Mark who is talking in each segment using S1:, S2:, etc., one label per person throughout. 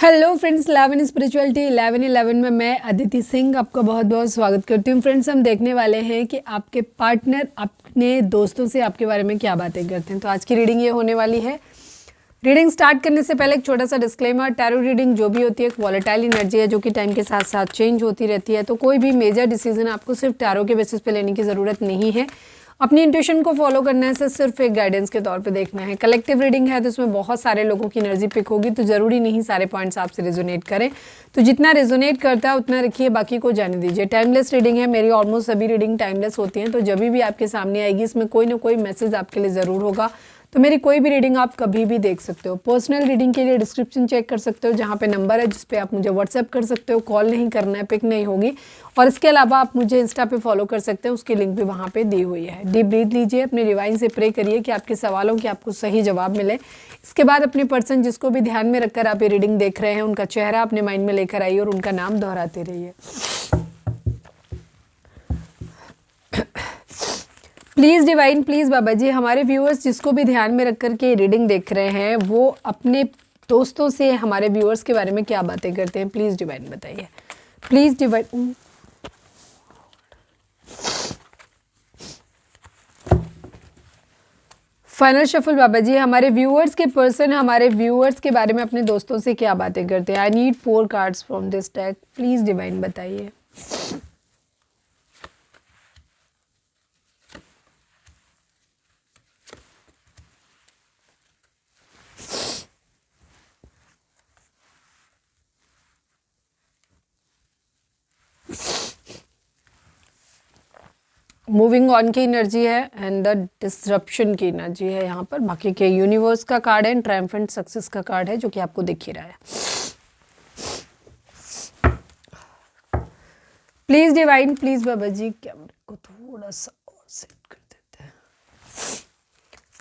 S1: Hello friends, 11 spirituality 11 में मैं अदिति सिंह आपका बहुत बहुत स्वागत करती हूँ। फ्रेंड्स, हम देखने वाले हैं कि आपके पार्टनर अपने दोस्तों से आपके बारे में क्या बातें करते हैं। तो आज की रीडिंग ये होने वाली है। रीडिंग स्टार्ट करने से पहले एक छोटा सा डिस्क्लेमर, टैरो रीडिंग जो भी होती है एक वॉलेटाइल एनर्जी है जो कि टाइम के साथ साथ चेंज होती रहती है। तो कोई भी मेजर डिसीजन आपको सिर्फ टैरो के बेसिस पे लेने की ज़रूरत नहीं है। अपनी इंट्यूशन को फॉलो करना है, सिर्फ एक गाइडेंस के तौर पे देखना है। कलेक्टिव रीडिंग है तो इसमें बहुत सारे लोगों की एनर्जी पिक होगी, तो ज़रूरी नहीं सारे पॉइंट्स आपसे रेजोनेट करें। तो जितना रेजोनेट करता है उतना रखिए, बाकी को जाने दीजिए। टाइमलेस रीडिंग है, मेरी ऑलमोस्ट सभी रीडिंग टाइमलेस होती हैं। तो जब भी आपके सामने आएगी इसमें कोई ना कोई मैसेज आपके लिए ज़रूर होगा। तो मेरी कोई भी रीडिंग आप कभी भी देख सकते हो। पर्सनल रीडिंग के लिए डिस्क्रिप्शन चेक कर सकते हो, जहाँ पे नंबर है जिस पे आप मुझे व्हाट्सएप कर सकते हो। कॉल नहीं करना है, पिक नहीं होगी। और इसके अलावा आप मुझे इंस्टा पे फॉलो कर सकते हैं, उसकी लिंक भी वहाँ पे दी हुई है। डीप ब्रीथ लीजिए, अपने डिवाइन से प्रे करिए कि आपके सवालों के आपको सही जवाब मिले। इसके बाद अपने पर्सन जिसको भी ध्यान में रखकर आप ये रीडिंग देख रहे हैं उनका चेहरा अपने माइंड में लेकर आइए और उनका नाम दोहराते रहिए। प्लीज़ डिवाइन, प्लीज़ बाबा जी, हमारे व्यूअर्स जिसको भी ध्यान में रख कर के रीडिंग देख रहे हैं वो अपने दोस्तों से हमारे व्यूअर्स के बारे में क्या बातें करते हैं। प्लीज़ डिवाइन बताइए। Please divine. फाइनल शफल बाबा जी, हमारे व्यूअर्स के पर्सन हमारे व्यूअर्स के बारे में अपने दोस्तों से क्या बातें करते हैं। I need 4 cards from this deck. Please divine बताइए। मूविंग ऑन की एनर्जी है एंड द डिसरप्शन की एनर्जी है यहाँ पर। बाकी के यूनिवर्स का कार्ड है, ट्रायम्फेंट सक्सेस का कार्ड है जो कि आपको दिख ही रहा है। प्लीज डिवाइन, प्लीज बाबा जी, कैमरे को थोड़ा सा और सेट कर देते हैं।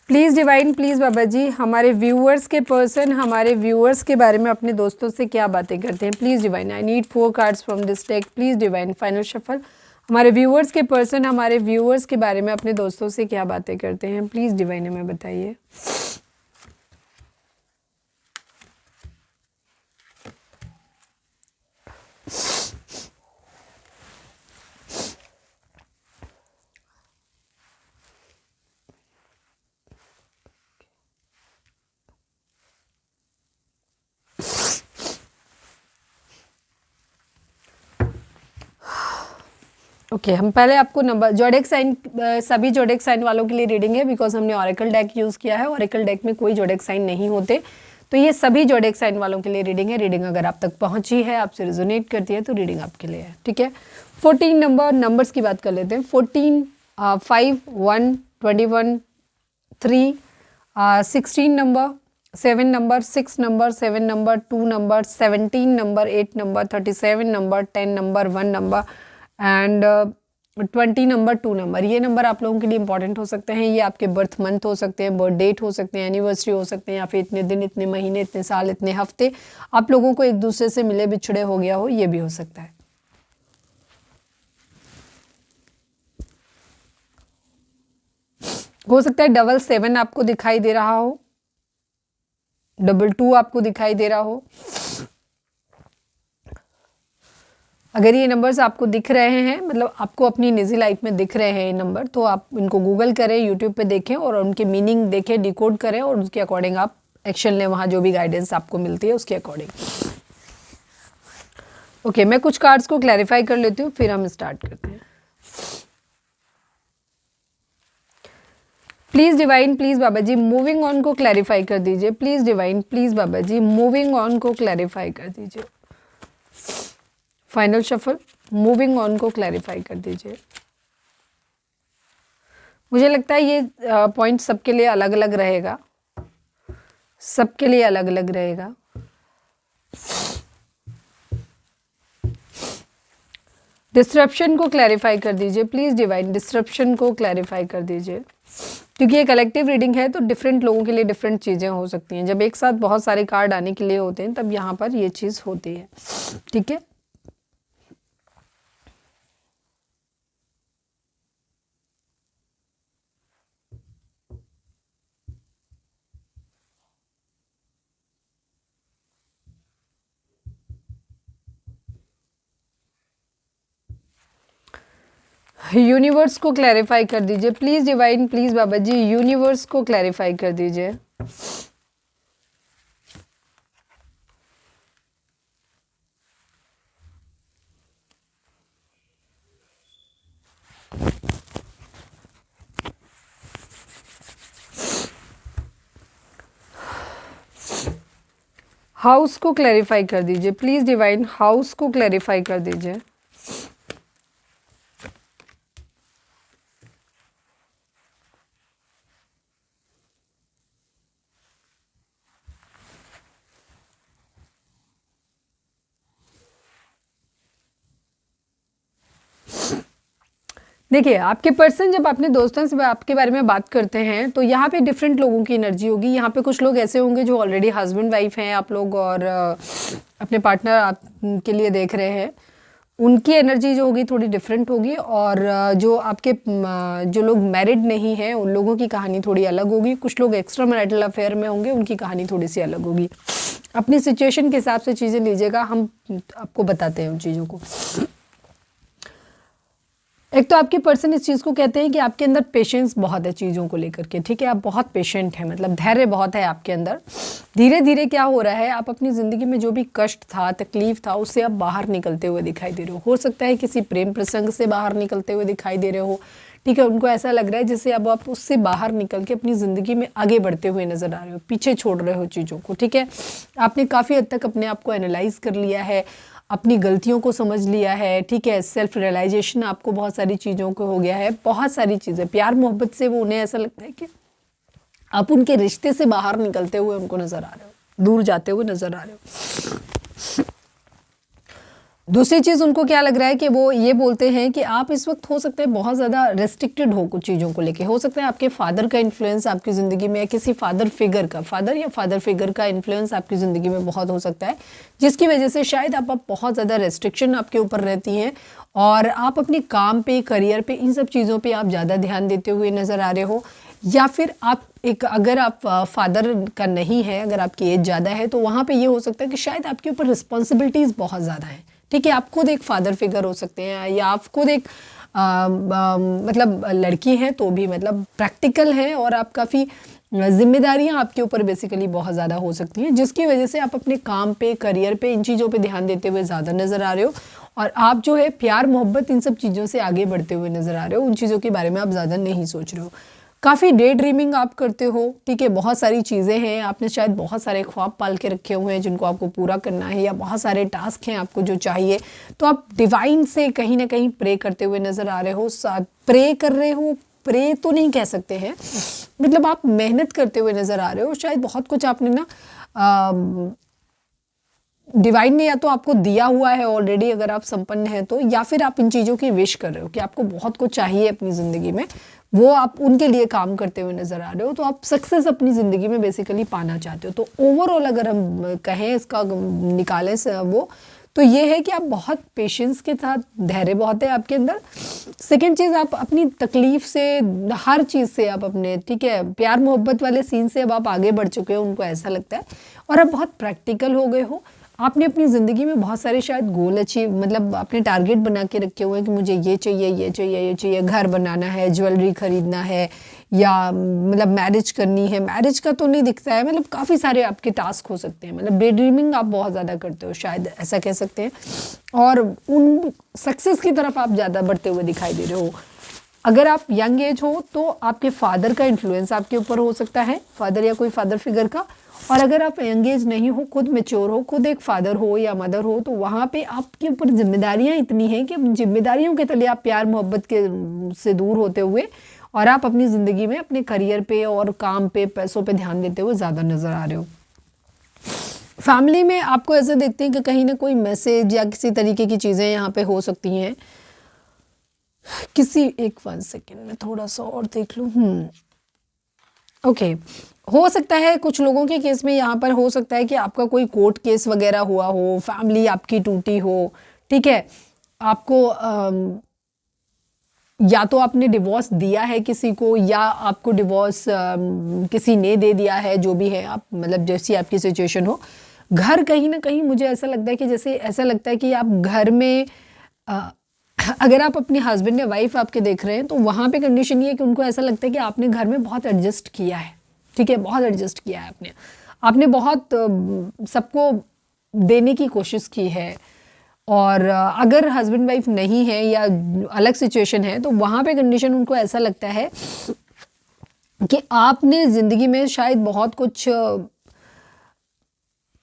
S1: प्लीज डिवाइन, प्लीज बाबा जी, हमारे व्यूअर्स के पर्सन हमारे व्यूअर्स के बारे में अपने दोस्तों से क्या बातें करते हैं। Please divine. I need 4 cards from this deck. Please divine. Final shuffle. हमारे व्यूअर्स के पर्सन हमारे व्यूअर्स के बारे में अपने दोस्तों से क्या बातें करते हैं। प्लीज डिवाइन हमें बताइए। ओके, हम पहले आपको नंबर जोडेक साइन, सभी जोडेक साइन वालों के लिए रीडिंग है बिकॉज हमने ऑरेकल डेक यूज़ किया है। ऑरेकल डेक में कोई जोडेक साइन नहीं होते, तो ये सभी जोडेक साइन वालों के लिए रीडिंग है। रीडिंग अगर आप तक पहुंची है, आपसे रिजोनेट करती है, तो रीडिंग आपके लिए है। ठीक है, 14 नंबर्स की बात कर लेते हैं। 14, 5, 1, 21, 3, 16 number, 7 number, 6 number, 7 number, 2 number, 17 number, 8 number, 37 number, 10 number, 1 number and 20 number, 2 number. ये नंबर आप लोगों के लिए इंपॉर्टेंट हो सकते हैं। ये आपके बर्थ मंथ हो सकते हैं, बर्थ डेट हो सकते हैं, एनिवर्सरी हो सकते हैं, या फिर इतने दिन, इतने महीने, इतने साल, इतने हफ्ते आप लोगों को एक दूसरे से मिले बिछड़े हो गया हो, ये भी हो सकता है। हो सकता है 7 आपको दिखाई दे रहा हो, 2 आपको दिखाई दे रहा हो। अगर ये नंबर्स आपको दिख रहे हैं, मतलब आपको अपनी निजी लाइफ में दिख रहे हैं ये नंबर, तो आप इनको गूगल करें, यूट्यूब पे देखें और उनके मीनिंग देखें, डिकोड करें और उसके अकॉर्डिंग आप एक्शन लें, वहाँ जो भी गाइडेंस आपको मिलती है उसके अकॉर्डिंग। ओके, मैं कुछ कार्ड्स को क्लैरिफाई कर लेती हूँ, फिर हम स्टार्ट करते हैं। Please divine, please Baba ji, moving on को क्लैरिफाई कर दीजिए। Please divine, please Baba ji, moving on को क्लैरिफाई कर दीजिए। फाइनल शफल, मूविंग ऑन को क्लैरिफाई कर दीजिए। मुझे लगता है ये पॉइंट सबके लिए अलग अलग रहेगा, सबके लिए अलग अलग रहेगा। डिस्ट्रप्शन को क्लैरिफाई कर दीजिए। प्लीज़ डिवाइन, डिस्ट्रप्शन को क्लैरिफाई कर दीजिए। क्योंकि ये कलेक्टिव रीडिंग है तो डिफरेंट लोगों के लिए डिफरेंट चीज़ें हो सकती हैं। जब एक साथ बहुत सारे कार्ड आने के लिए होते हैं तब यहाँ पर ये चीज़ होती है। ठीक है, यूनिवर्स को क्लैरिफाई कर दीजिए please divine, please Baba ji universe को क्लैरिफाई कर दीजिए। हाउस को क्लैरिफाई कर दीजिए प्लीज़ डिवाइन, हाउस को क्लैरिफाई कर दीजिए। देखिए आपके पर्सन जब अपने दोस्तों से आपके बारे में बात करते हैं तो यहाँ पे डिफरेंट लोगों की एनर्जी होगी। यहाँ पे कुछ लोग ऐसे होंगे जो ऑलरेडी हस्बैंड वाइफ हैं आप लोग और अपने पार्टनर आप के लिए देख रहे हैं, उनकी एनर्जी जो होगी थोड़ी डिफरेंट होगी। और जो आपके जो लोग मैरिड नहीं हैं उन लोगों की कहानी थोड़ी अलग होगी। कुछ लोग एक्स्ट्रा मैरिटल अफेयर में होंगे, उनकी कहानी थोड़ी सी अलग होगी। अपनी सिचुएशन के हिसाब से चीज़ें लीजिएगा, हम आपको बताते हैं उन चीज़ों को। एक तो आपके पर्सन इस चीज़ को कहते हैं कि आपके अंदर पेशेंस बहुत है चीज़ों को लेकर के, ठीक है, आप बहुत पेशेंट हैं, मतलब धैर्य बहुत है आपके अंदर। धीरे धीरे क्या हो रहा है, आप अपनी ज़िंदगी में जो भी कष्ट था, तकलीफ था, उससे आप बाहर निकलते हुए दिखाई दे रहे हो सकता है किसी प्रेम प्रसंग से बाहर निकलते हुए दिखाई दे रहे हो, ठीक है। उनको ऐसा लग रहा है जैसे अब आप उससे बाहर निकल के अपनी ज़िंदगी में आगे बढ़ते हुए नज़र आ रहे हो, पीछे छोड़ रहे हो चीज़ों को, ठीक है। आपने काफ़ी हद तक अपने आप को एनालाइज कर लिया है, अपनी गलतियों को समझ लिया है, ठीक है। सेल्फ रियलाइजेशन आपको बहुत सारी चीज़ों को हो गया है, बहुत सारी चीज़ें प्यार मोहब्बत से वो उन्हें ऐसा लगता है कि आप उनके रिश्ते से बाहर निकलते हुए उनको नज़र आ रहे हो, दूर जाते हुए नज़र आ रहे हो। दूसरी चीज़ उनको क्या लग रहा है कि वो ये बोलते हैं कि आप इस वक्त हो सकता है बहुत ज़्यादा रेस्ट्रिक्टेड हो कुछ चीज़ों को लेके। हो सकता है आपके फादर का इन्फ्लुएंस आपकी ज़िंदगी में, या किसी फादर फिगर का, फादर या फादर फिगर का इन्फ्लुएंस आपकी ज़िंदगी में बहुत हो सकता है, जिसकी वजह से शायद आप बहुत ज़्यादा रेस्ट्रिक्शन आपके ऊपर रहती हैं और आप अपने काम पे, करियर पे, इन सब चीज़ों पर आप ज़्यादा ध्यान देते हुए नज़र आ रहे हो। या फिर आप एक, अगर आप फादर का नहीं है, अगर आपकी एज ज़्यादा है, तो वहाँ पे ये हो सकता है कि शायद आपके ऊपर रिस्पॉन्सिबिलिटीज़ बहुत ज़्यादा है, ठीक है। आप खुद एक फादर फिगर हो सकते हैं, या आप खुद एक मतलब लड़की हैं तो भी मतलब प्रैक्टिकल है और आप काफ़ी जिम्मेदारियां आपके ऊपर बेसिकली बहुत ज़्यादा हो सकती हैं, जिसकी वजह से आप अपने काम पे, करियर पे, इन चीज़ों पे ध्यान देते हुए ज़्यादा नज़र आ रहे हो। और आप जो है प्यार मोहब्बत इन सब चीज़ों से आगे बढ़ते हुए नज़र आ रहे हो, उन चीज़ों के बारे में आप ज़्यादा नहीं सोच रहे हो। काफ़ी डे ड्रीमिंग आप करते हो, ठीक है। बहुत सारी चीज़ें हैं, आपने शायद बहुत सारे ख्वाब पाल के रखे हुए हैं जिनको आपको पूरा करना है, या बहुत सारे टास्क हैं आपको जो चाहिए, तो आप डिवाइन से कहीं ना कहीं प्रे करते हुए नज़र आ रहे हो। प्रे कर रहे हो, प्रे तो नहीं कह सकते हैं, मतलब आप मेहनत करते हुए नज़र आ रहे हो। शायद बहुत कुछ आपने ना डिवाइन ने या तो आपको दिया हुआ है ऑलरेडी अगर आप संपन्न हैं तो, या फिर आप इन चीज़ों की विश कर रहे हो कि आपको बहुत कुछ चाहिए अपनी ज़िंदगी में, वो आप उनके लिए काम करते हुए नज़र आ रहे हो। तो आप सक्सेस अपनी ज़िंदगी में बेसिकली पाना चाहते हो। तो ओवरऑल अगर हम कहें, इसका निकालें वो, तो ये है कि आप बहुत पेशेंस के साथ, धैर्य बहुत है आपके अंदर। सेकेंड चीज़, आप अपनी तकलीफ से, हर चीज़ से आप अपने, ठीक है, प्यार मोहब्बत वाले सीन से अब आप आगे बढ़ चुके हो, उनको ऐसा लगता है। और आप बहुत प्रैक्टिकल हो गए हो। आपने अपनी ज़िंदगी में बहुत सारे शायद गोल अचीव, मतलब अपने टारगेट बना के रखे हुए हैं कि मुझे ये चाहिए, ये चाहिए, ये चाहिए, घर बनाना है, ज्वेलरी खरीदना है, या मतलब मैरिज करनी है। मैरिज का तो नहीं दिखता है, मतलब काफ़ी सारे आपके टास्क हो सकते हैं, मतलब डे ड्रीमिंग आप बहुत ज़्यादा करते हो, शायद ऐसा कह सकते हैं। और उन सक्सेस की तरफ आप ज़्यादा बढ़ते हुए दिखाई दे रहे हो। अगर आप यंग एज हो तो आपके फादर का इन्फ्लुएंस आपके ऊपर हो सकता है, फादर या कोई फादर फिगर का। और अगर आप यंग एज नहीं हो, खुद मैच्योर हो, खुद एक फादर हो या मदर हो, तो वहाँ पे आपके ऊपर जिम्मेदारियाँ इतनी हैं कि जिम्मेदारियों के तले आप प्यार मोहब्बत के से दूर होते हुए, और आप अपनी ज़िंदगी में अपने करियर पे और काम पे, पैसों पे ध्यान देते हुए ज़्यादा नज़र आ रहे हो। फैमिली में आपको ऐसे देखते हैं कि कहीं ना कोई मैसेज या किसी तरीके की चीज़ें यहाँ पे हो सकती हैं। किसी एक 1 सेकेंड में थोड़ा सा और देख लूँ। ओके, हो सकता है कुछ लोगों के केस में यहाँ पर हो सकता है कि आपका कोई कोर्ट केस वगैरह हुआ हो, फैमिली आपकी टूटी हो, ठीक है। आपको या तो आपने डिवोर्स दिया है किसी को, या आपको डिवोर्स किसी ने दे दिया है, जो भी है आप, मतलब जैसी आपकी सिचुएशन हो। घर कहीं ना कहीं मुझे ऐसा लगता है कि जैसे ऐसा लगता है कि आप घर में अगर आप अपने हस्बैंड या वाइफ आपके देख रहे हैं तो वहाँ पे कंडीशन ये है कि उनको ऐसा लगता है कि आपने घर में बहुत एडजस्ट किया है, ठीक है, बहुत एडजस्ट किया है आपने बहुत सबको देने की कोशिश की है। और अगर हस्बैंड वाइफ नहीं है या अलग सिचुएशन है तो वहाँ पे कंडीशन उनको ऐसा लगता है कि आपने ज़िंदगी में शायद बहुत कुछ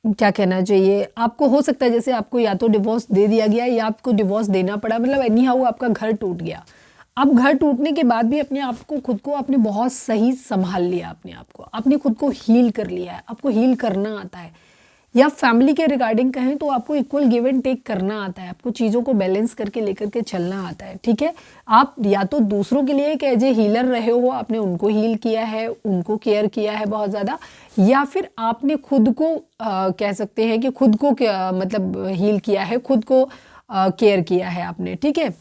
S1: क्या कहना चाहिए, आपको हो सकता है जैसे आपको या तो डिवोर्स दे दिया गया या आपको डिवोर्स देना पड़ा, मतलब एनी हाउ आपका घर टूट गया। अब घर टूटने के बाद भी अपने आप को खुद को आपने बहुत सही संभाल लिया, अपने आप को आपने खुद को हील कर लिया है, आपको हील करना आता है। या फैमिली के रिगार्डिंग कहें तो आपको इक्वल गिव एंड टेक करना आता है, आपको चीज़ों को बैलेंस करके लेकर के चलना आता है, ठीक है। आप या तो दूसरों के लिए एक एज ए हीलर रहे हो, आपने उनको हील किया है, उनको केयर किया है बहुत ज़्यादा, या फिर आपने खुद को कह सकते हैं कि खुद को मतलब हील किया है, खुद को केयर किया है आपने, ठीक है।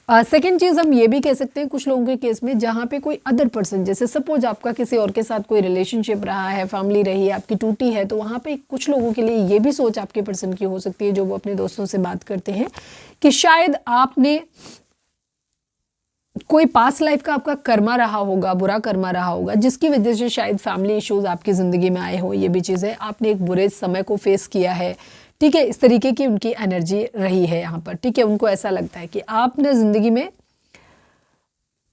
S1: सेकेंड चीज़ हम ये भी कह सकते हैं कुछ लोगों के केस में जहाँ पे कोई अदर पर्सन, जैसे सपोज आपका किसी और के साथ कोई रिलेशनशिप रहा है, फैमिली रही है, आपकी टूटी है, तो वहाँ पे कुछ लोगों के लिए ये भी सोच आपके पर्सन की हो सकती है जो वो अपने दोस्तों से बात करते हैं कि शायद आपने कोई पास्ट लाइफ का आपका कर्मा रहा होगा, बुरा कर्मा रहा होगा, जिसकी वजह से शायद फैमिली इश्यूज आपकी ज़िंदगी में आए हो। ये भी चीज़ है, आपने एक बुरे समय को फेस किया है, ठीक है। इस तरीके की उनकी एनर्जी रही है यहाँ पर, ठीक है। उनको ऐसा लगता है कि आपने ज़िंदगी में,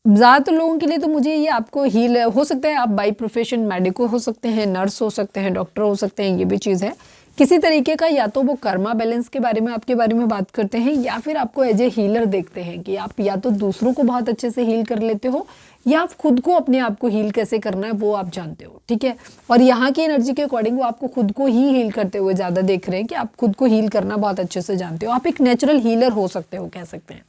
S1: ज़्यादातर लोगों के लिए तो मुझे ये आपको हील हो सकता है, आप बाई प्रोफेशन मेडिको हो सकते हैं, नर्स हो सकते हैं, डॉक्टर हो सकते हैं, ये भी चीज़ है किसी तरीके का। या तो वो कर्मा बैलेंस के बारे में आपके बारे में बात करते हैं या फिर आपको एज ए हीलर देखते हैं कि आप या तो दूसरों को बहुत अच्छे से हील कर लेते हो या आप खुद को अपने आप को हील कैसे करना है वो आप जानते हो, ठीक है। और यहाँ की एनर्जी के अकॉर्डिंग वो आपको खुद को ही हील करते हुए ज़्यादा देख रहे हैं कि आप खुद को हील करना बहुत अच्छे से जानते हो, आप एक नेचुरल हीलर हो सकते हो, कह सकते हैं।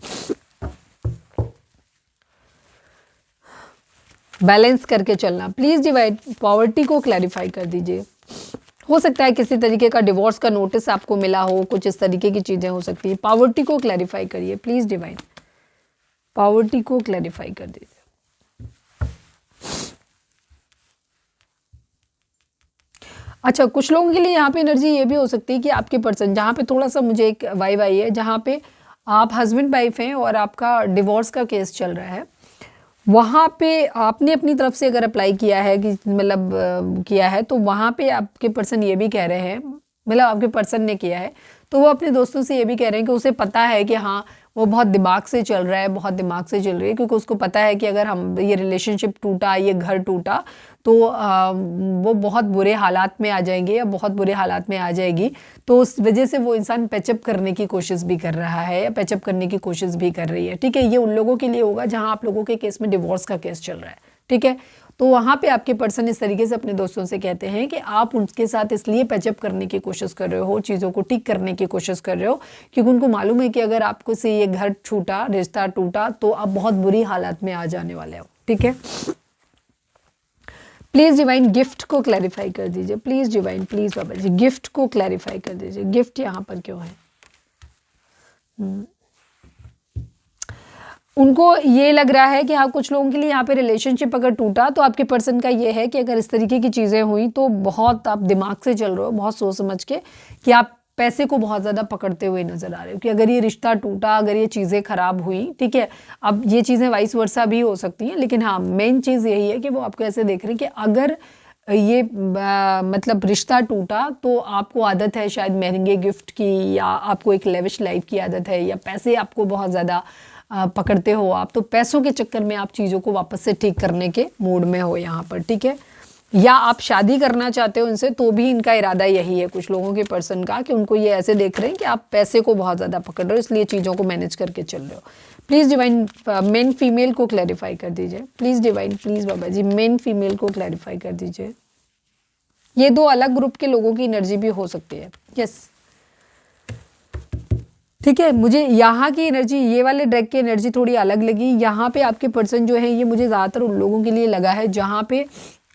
S1: बैलेंस करके चलना। प्लीज़ डिवाइड पॉवर्टी को क्लैरिफाई कर दीजिए। हो सकता है किसी तरीके का डिवोर्स का नोटिस आपको मिला हो, कुछ इस तरीके की चीज़ें हो सकती है। पॉवर्टी को क्लैरिफाई करिए प्लीज़ डिवाइन, पॉवर्टी को क्लैरिफाई कर दीजिए। अच्छा, कुछ लोगों के लिए यहाँ पे एनर्जी ये भी हो सकती है कि आपके पर्सन, जहाँ पे थोड़ा सा मुझे एक वाइब आई है, जहाँ पे आप हस्बैंड वाइफ हैं और आपका डिवोर्स का केस चल रहा है, वहाँ पे आपने अपनी तरफ से अगर अप्लाई किया है कि मतलब किया है, तो वहाँ पे आपके पर्सन ये भी कह रहे हैं, मतलब आपके पर्सन ने किया है तो वो अपने दोस्तों से ये भी कह रहे हैं कि उसे पता है कि हाँ वो बहुत दिमाग से चल रहा है, बहुत दिमाग से चल रही है, क्योंकि उसको पता है कि अगर हम ये रिलेशनशिप टूटा, ये घर टूटा तो वो बहुत बुरे हालात में आ जाएंगे या बहुत बुरे हालात में आ जाएगी। तो उस वजह से वो इंसान पैचअप करने की कोशिश भी कर रहा है या पैचअप करने की कोशिश भी कर रही है, ठीक है। ये उन लोगों के लिए होगा जहाँ आप लोगों के केस में डिवोर्स का केस चल रहा है, ठीक है। तो वहाँ पे आपके पर्सन इस तरीके से अपने दोस्तों से कहते हैं कि आप उनके साथ इसलिए पैचअप करने की कोशिश कर रहे हो, चीज़ों को ठीक करने की कोशिश कर रहे हो, क्योंकि उनको मालूम है कि अगर आपको से ये घर छूटा, रिश्ता टूटा, तो आप बहुत बुरी हालत में आ जाने वाले हो, ठीक है। प्लीज़ डिवाइन गिफ्ट को क्लैरिफाई कर दीजिए, please divine, please Baba ji gift को क्लैरिफाई कर दीजिए। गिफ्ट यहाँ पर क्यों है? उनको ये लग रहा है कि हाँ, कुछ लोगों के लिए यहाँ पे रिलेशनशिप अगर टूटा तो आपके पर्सन का ये है कि अगर इस तरीके की चीज़ें हुई तो बहुत आप दिमाग से चल रहे हो, बहुत सोच समझ के, कि आप पैसे को बहुत ज़्यादा पकड़ते हुए नज़र आ रहे हो कि अगर ये रिश्ता टूटा, अगर ये चीज़ें ख़राब हुई, ठीक है। अब ये चीज़ें वाइस वर्सा भी हो सकती हैं, लेकिन हाँ मेन चीज़ यही है कि वो आपको ऐसे देख रहे हैं कि अगर ये मतलब रिश्ता टूटा तो आपको आदत है शायद महंगे गिफ्ट की, या आपको एक लेविश लाइफ की आदत है, या पैसे आपको बहुत ज़्यादा पकड़ते हो आप, तो पैसों के चक्कर में आप चीज़ों को वापस से ठीक करने के मूड में हो यहाँ पर, ठीक है। या आप शादी करना चाहते हो इनसे, तो भी इनका इरादा यही है कुछ लोगों के पर्सन का, कि उनको ये ऐसे देख रहे हैं कि आप पैसे को बहुत ज़्यादा पकड़ रहे हो, इसलिए चीज़ों को मैनेज करके चल रहे हो। प्लीज़ डिवाइन मेन फीमेल को क्लैरिफाई कर दीजिए, please divine, please Baba ji men female को क्लैरिफाई कर दीजिए। ये दो अलग ग्रुप के लोगों की एनर्जी भी हो सकती है, यस, ठीक है। मुझे यहाँ की एनर्जी, ये वाले डेक की एनर्जी थोड़ी अलग लगी। यहाँ पे आपके पर्सन जो है, ये मुझे ज़्यादातर उन लोगों के लिए लगा है जहाँ पे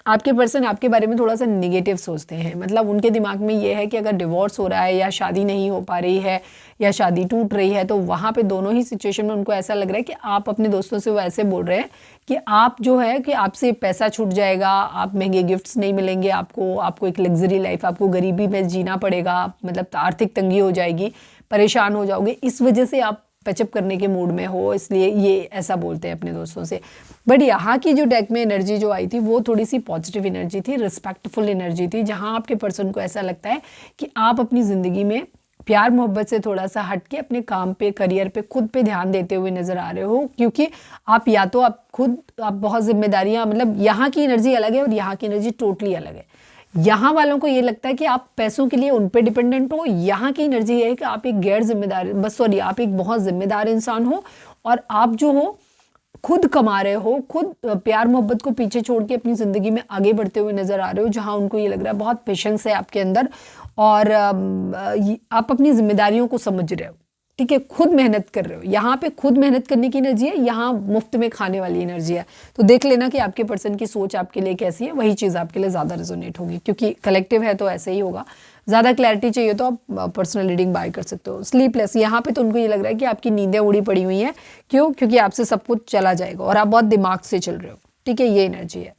S1: आपके पर्सन आपके बारे में थोड़ा सा निगेटिव सोचते हैं। मतलब उनके दिमाग में ये है कि अगर डिवोर्स हो रहा है या शादी नहीं हो पा रही है या शादी टूट रही है, तो वहाँ पे दोनों ही सिचुएशन में उनको ऐसा लग रहा है कि आप अपने दोस्तों से वो ऐसे बोल रहे हैं कि आप जो है कि आपसे पैसा छूट जाएगा, आप महंगे गिफ्ट्स नहीं मिलेंगे आपको एक लग्जरी लाइफ, आपको गरीबी में जीना पड़ेगा, मतलब आर्थिक तंगी हो जाएगी, परेशान हो जाओगे, इस वजह से आप पैचअप करने के मूड में हो, इसलिए ये ऐसा बोलते हैं अपने दोस्तों से। बट यहाँ की जो डेक में एनर्जी जो आई थी वो थोड़ी सी पॉजिटिव एनर्जी थी, रिस्पेक्टफुल एनर्जी थी, जहाँ आपके पर्सन को ऐसा लगता है कि आप अपनी ज़िंदगी में प्यार मोहब्बत से थोड़ा सा हट के अपने काम पे, करियर पे, खुद पे ध्यान देते हुए नज़र आ रहे हो। क्योंकि आप या तो आप बहुत जिम्मेदारियाँ, मतलब यहाँ की एनर्जी अलग है और यहाँ की एनर्जी टोटली अलग है। यहाँ वालों को ये लगता है कि आप पैसों के लिए उन पे डिपेंडेंट हो। यहाँ की एनर्जी है कि आप एक गैर जिम्मेदार, आप एक बहुत जिम्मेदार इंसान हो और आप जो हो खुद कमा रहे हो, खुद प्यार मोहब्बत को पीछे छोड़ के अपनी ज़िंदगी में आगे बढ़ते हुए नज़र आ रहे हो, जहाँ उनको ये लग रहा है बहुत पेशेंस है आपके अंदर और आप अपनी जिम्मेदारियों को समझ रहे हो, ठीक है, खुद मेहनत कर रहे हो। यहाँ पे खुद मेहनत करने की एनर्जी है, यहाँ मुफ्त में खाने वाली एनर्जी है। तो देख लेना कि आपके पर्सन की सोच आपके लिए कैसी है, वही चीज़ आपके लिए ज़्यादा रेजोनेट होगी, क्योंकि कलेक्टिव है तो ऐसे ही होगा। ज़्यादा क्लैरिटी चाहिए तो आप पर्सनल रीडिंग बाय कर सकते हो। स्लीपलेस, यहाँ पे तो उनको ये लग रहा है कि आपकी नींदें उड़ी पड़ी हुई हैं। क्यों? क्योंकि आपसे सब कुछ चला जाएगा और आप बहुत दिमाग से चल रहे हो, ठीक है, ये एनर्जी है।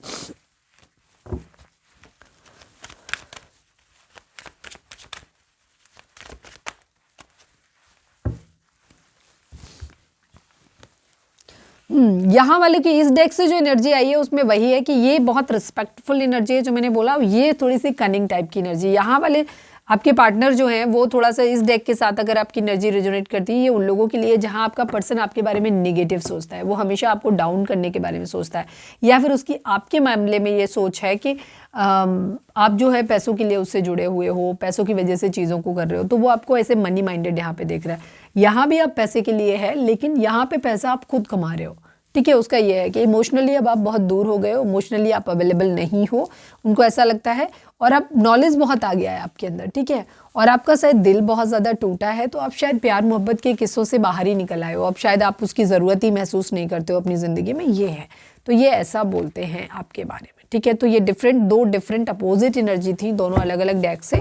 S1: यहाँ वाले की इस डेक से जो एनर्जी आई है उसमें वही है कि ये बहुत रिस्पेक्टफुल एनर्जी है, जो मैंने बोला, ये थोड़ी सी कनिंग टाइप की एनर्जी। यहाँ वाले आपके पार्टनर जो हैं वो थोड़ा सा इस डेक के साथ अगर आपकी एनर्जी रेजोनेट करती है, ये उन लोगों के लिए जहाँ आपका पर्सन आपके बारे में नेगेटिव सोचता है, वो हमेशा आपको डाउन करने के बारे में सोचता है, या फिर उसकी आपके मामले में ये सोच है कि आप जो है पैसों के लिए उससे जुड़े हुए हो, पैसों की वजह से चीज़ों को कर रहे हो, तो वो आपको ऐसे मनी माइंडेड यहाँ पे देख रहा है। यहाँ भी आप पैसे के लिए है, लेकिन यहाँ पे पैसा आप खुद कमा रहे हो, ठीक है। उसका ये है कि इमोशनली अब आप बहुत दूर हो गए हो, इमोशनली आप अवेलेबल नहीं हो, उनको ऐसा लगता है, और अब नॉलेज बहुत आ गया है आपके अंदर, ठीक है, और आपका शायद दिल बहुत ज़्यादा टूटा है, तो आप शायद प्यार मोहब्बत के किस्सों से बाहर ही निकल आए हो, अब शायद आप उसकी ज़रूरत ही महसूस नहीं करते हो अपनी ज़िंदगी में, ये है। तो ये ऐसा बोलते हैं आपके बारे में, ठीक है। तो ये दो डिफरेंट अपोजिट एनर्जी थी, दोनों अलग अलग डेक से।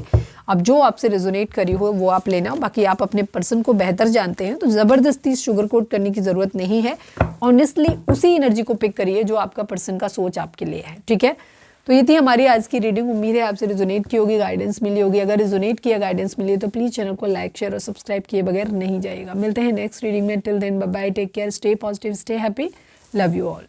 S1: अब जो आपसे रेजोनेट करी हो वो आप लेना, बाकी आप अपने पर्सन को बेहतर जानते हैं, तो ज़बरदस्ती शुगर कोट करने की ज़रूरत नहीं है। ऑनेस्टली उसी एनर्जी को पिक करिए जो आपका पर्सन का सोच आपके लिए है, ठीक है। तो ये थी हमारी आज की रीडिंग। उम्मीद है आपसे रेजोनेट की होगी, गाइडेंस मिली होगी। अगर रेजोनेट किया, गाइडेंस मिली तो प्लीज़ चैनल को लाइक, शेयर और सब्सक्राइब किए बगैर नहीं जाएगा। मिलते हैं नेक्स्ट रीडिंग में। Till then bye bye, take care, stay positive, stay happy, love you all.